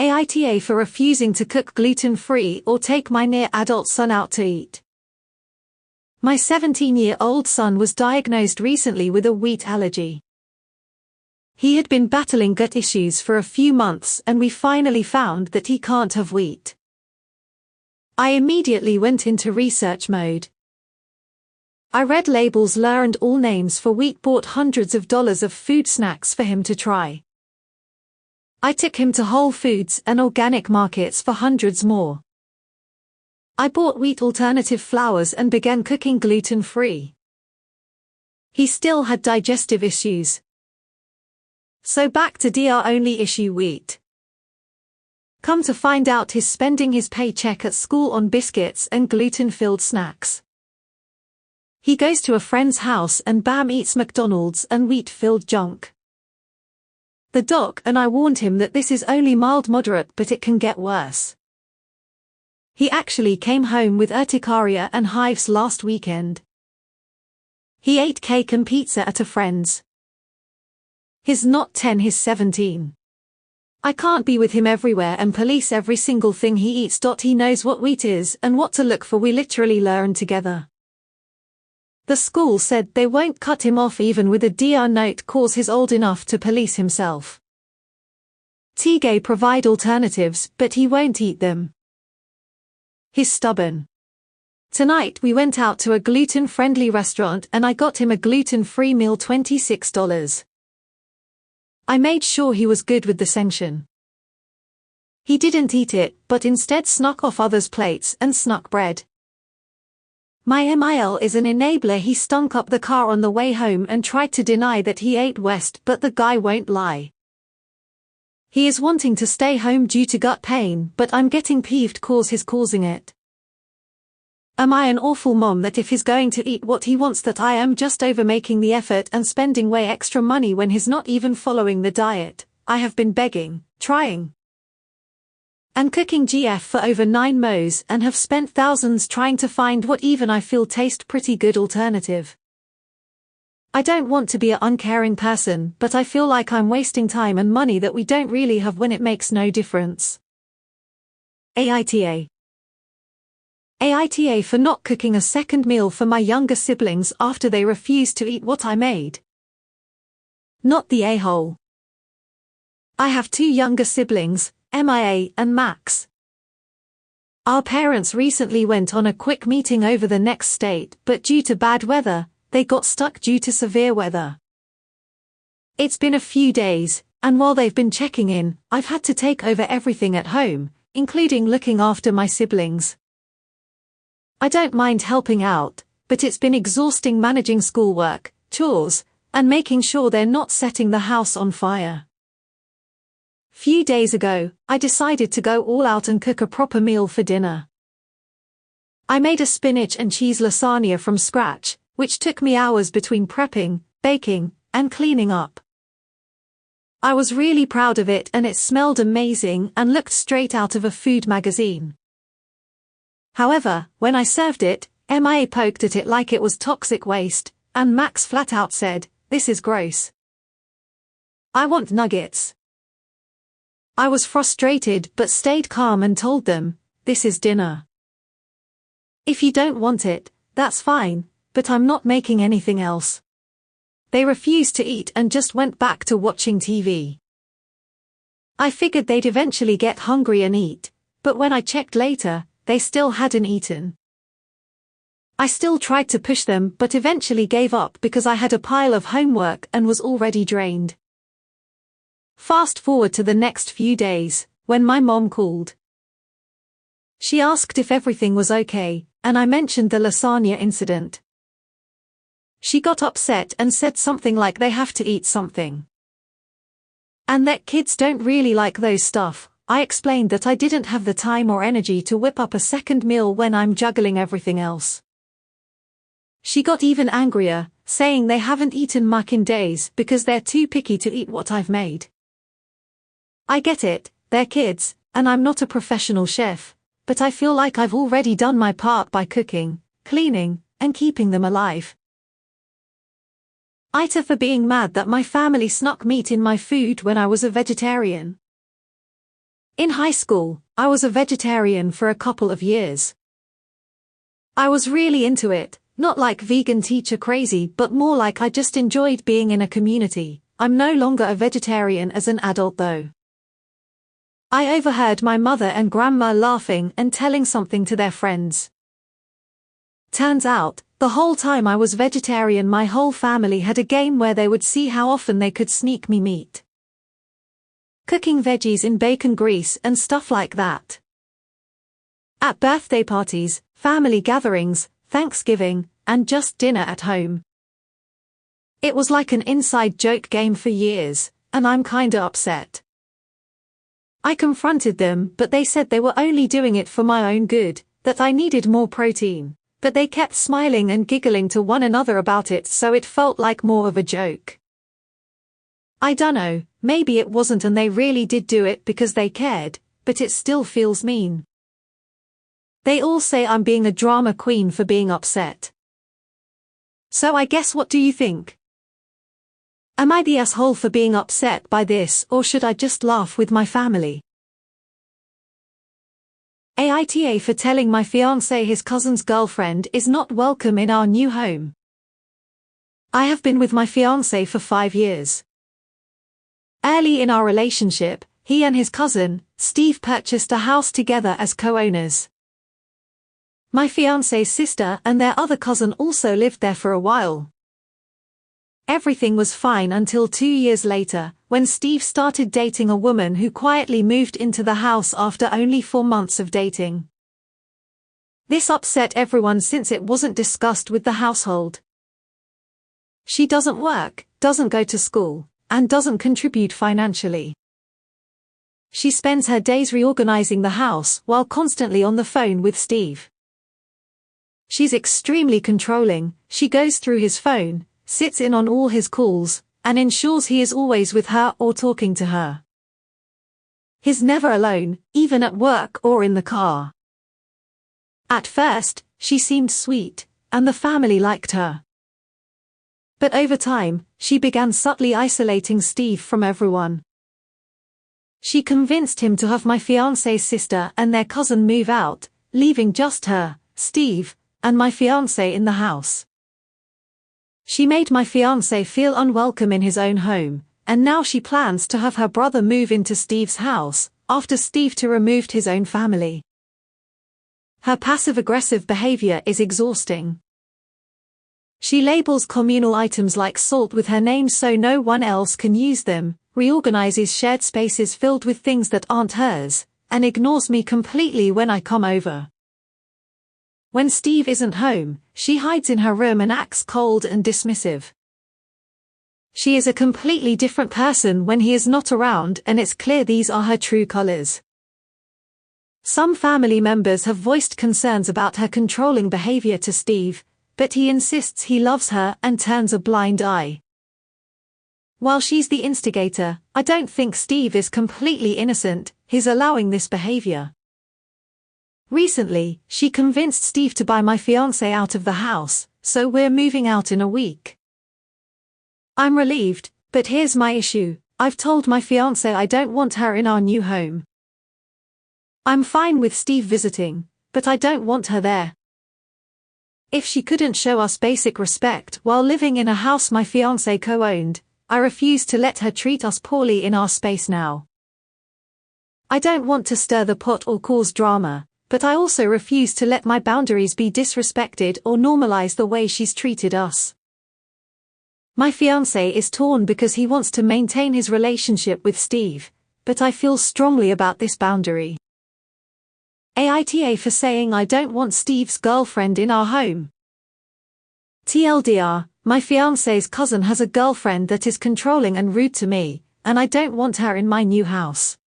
AITA for refusing to cook gluten-free or take my near-adult son out to eat. My 17-year-old son was diagnosed recently with a wheat allergy. He had been battling gut issues for a few months and we finally found that he can't have wheat. I immediately went into research mode. I read labels, learned all names for wheat, bought hundreds of dollars of food snacks for him to try. I took him to Whole Foods and organic markets for hundreds more. I bought wheat alternative flours and began cooking gluten-free. He still had digestive issues. So back to DR only issue wheat. Come to find out he's spending his paycheck at school on biscuits and gluten-filled snacks. He goes to a friend's house and bam eats McDonald's and wheat-filled junk. The doc and I warned him that this is only mild moderate but it can get worse. He actually came home with urticaria and hives last weekend. He ate cake and pizza at a friend's. He's not 10, he's 17. I can't be with him everywhere and police every single thing he eats. He knows what wheat is and what to look for. We literally learn together. The school said they won't cut him off even with a DR note cause he's old enough to police himself. Tigay provide alternatives but he won't eat them. He's stubborn. Tonight we went out to a gluten-friendly restaurant and I got him a gluten-free meal, $26. I made sure he was good with the sanction. He didn't eat it but instead snuck off others' plates and snuck bread. My MIL is an enabler. He stunk up the car on the way home and tried to deny that he ate West but the guy won't lie. He is wanting to stay home due to gut pain but I'm getting peeved cause he's causing it. Am I an awful mom that if he's going to eat what he wants that I am just over making the effort and spending way extra money when he's not even following the diet? I have been begging, trying, and cooking GF for over 9 mo's and have spent thousands trying to find what even I feel taste pretty good alternative. I don't want to be an uncaring person but I feel like I'm wasting time and money that we don't really have when it makes no difference. AITA. AITA for not cooking a second meal for my younger siblings after they refused to eat what I made. Not the a-hole. I have 2 younger siblings, MIA and Max. Our parents recently went on a quick meeting over the next state but due to bad weather, they got stuck due to severe weather. It's been a few days, and while they've been checking in, I've had to take over everything at home, including looking after my siblings. I don't mind helping out, but it's been exhausting managing schoolwork, chores, and making sure they're not setting the house on fire. Few days ago, I decided to go all out and cook a proper meal for dinner. I made a spinach and cheese lasagna from scratch, which took me hours between prepping, baking, and cleaning up. I was really proud of it and it smelled amazing and looked straight out of a food magazine. However, when I served it, MIA poked at it like it was toxic waste, and Max flat out said, "This is gross. I want nuggets." I was frustrated but stayed calm and told them, "This is dinner. If you don't want it, that's fine, but I'm not making anything else." They refused to eat and just went back to watching TV. I figured they'd eventually get hungry and eat, but when I checked later, they still hadn't eaten. I still tried to push them but eventually gave up because I had a pile of homework and was already drained. Fast forward to the next few days, when my mom called. She asked if everything was okay, and I mentioned the lasagna incident. She got upset and said something like they have to eat something. And that kids don't really like those stuff. I explained that I didn't have the time or energy to whip up a second meal when I'm juggling everything else. She got even angrier, saying they haven't eaten muck in days because they're too picky to eat what I've made. I get it, they're kids, and I'm not a professional chef, but I feel like I've already done my part by cooking, cleaning, and keeping them alive. AITA for being mad that my family snuck meat in my food when I was a vegetarian. In high school, I was a vegetarian for a couple of years. I was really into it, not like vegan teacher crazy, but more like I just enjoyed being in a community. I'm no longer a vegetarian as an adult though. I overheard my mother and grandma laughing and telling something to their friends. Turns out, the whole time I was vegetarian, my whole family had a game where they would see how often they could sneak me meat. Cooking veggies in bacon grease and stuff like that. At birthday parties, family gatherings, Thanksgiving, and just dinner at home. It was like an inside joke game for years, and I'm kinda upset. I confronted them, but they said they were only doing it for my own good, that I needed more protein, but they kept smiling and giggling to one another about it, so it felt like more of a joke. I dunno, maybe it wasn't and they really did do it because they cared, but it still feels mean. They all say I'm being a drama queen for being upset. So I guess, what do you think? Am I the asshole for being upset by this, or should I just laugh with my family? AITA for telling my fiancé his cousin's girlfriend is not welcome in our new home. I have been with my fiancé for 5 years. Early in our relationship, he and his cousin, Steve, purchased a house together as co-owners. My fiancé's sister and their other cousin also lived there for a while. Everything was fine until 2 years later, when Steve started dating a woman who quietly moved into the house after only 4 months of dating. This upset everyone since it wasn't discussed with the household. She doesn't work, doesn't go to school, and doesn't contribute financially. She spends her days reorganizing the house while constantly on the phone with Steve. She's extremely controlling. She goes through his phone, sits in on all his calls, and ensures he is always with her or talking to her. He's never alone, even at work or in the car. At first, she seemed sweet, and the family liked her. But over time, she began subtly isolating Steve from everyone. She convinced him to have my fiancé's sister and their cousin move out, leaving just her, Steve, and my fiancé in the house. She made my fiancé feel unwelcome in his own home, and now she plans to have her brother move into Steve's house, after Steve too removed his own family. Her passive-aggressive behavior is exhausting. She labels communal items like salt with her name so no one else can use them, reorganizes shared spaces filled with things that aren't hers, and ignores me completely when I come over. When Steve isn't home, she hides in her room and acts cold and dismissive. She is a completely different person when he is not around, and it's clear these are her true colors. Some family members have voiced concerns about her controlling behavior to Steve, but he insists he loves her and turns a blind eye. While she's the instigator, I don't think Steve is completely innocent. He's allowing this behavior. Recently, she convinced Steve to buy my fiancé out of the house, so we're moving out in a week. I'm relieved, but here's my issue. I've told my fiancé I don't want her in our new home. I'm fine with Steve visiting, but I don't want her there. If she couldn't show us basic respect while living in a house my fiancé co-owned, I refuse to let her treat us poorly in our space now. I don't want to stir the pot or cause drama, but I also refuse to let my boundaries be disrespected or normalize the way she's treated us. My fiancé is torn because he wants to maintain his relationship with Steve, but I feel strongly about this boundary. AITA for saying I don't want Steve's girlfriend in our home. TLDR, my fiancé's cousin has a girlfriend that is controlling and rude to me, and I don't want her in my new house.